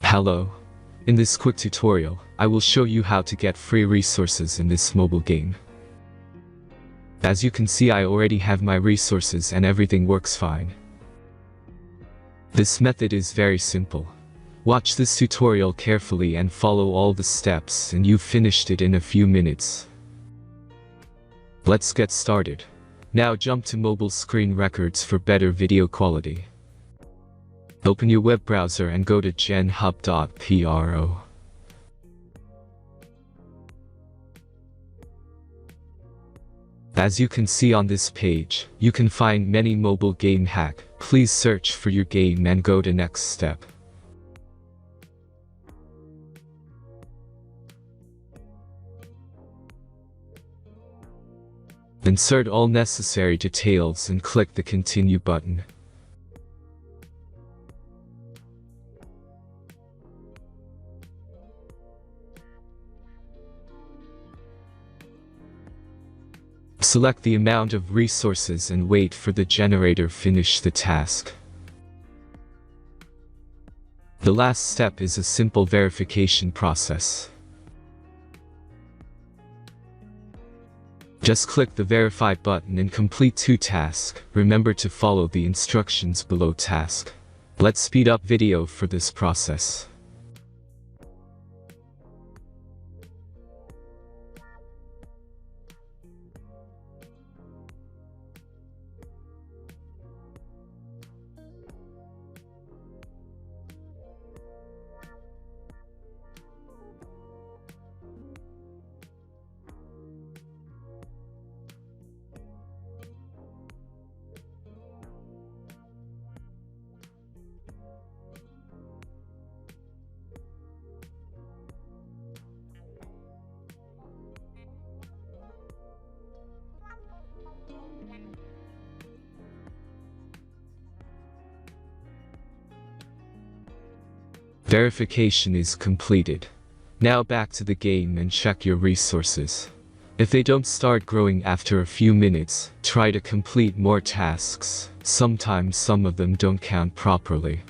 Hello. In this quick tutorial, I will show you how to get free resources in this mobile game. As you can see, I already have my resources and everything works fine. This method is very simple. Watch this tutorial carefully and follow all the steps and you've finished it in a few minutes. Let's get started. Now jump to mobile screen records for better video quality. Open your web browser and go to hack..Our. As you can see on this page, you can find many mobile game hack. Please search for your game and go to next step. Insert all necessary details and click the continue button. Select the amount of resources and wait for the generator finish the task. The last step is a simple verification process. Just click the verify button and complete 2 tasks. Remember to follow the instructions below task. Let's speed up video for this process. Verification is completed. Now back to the game and check your resources. If they don't start growing after a few minutes, try to complete more tasks. Sometimes some of them don't count properly.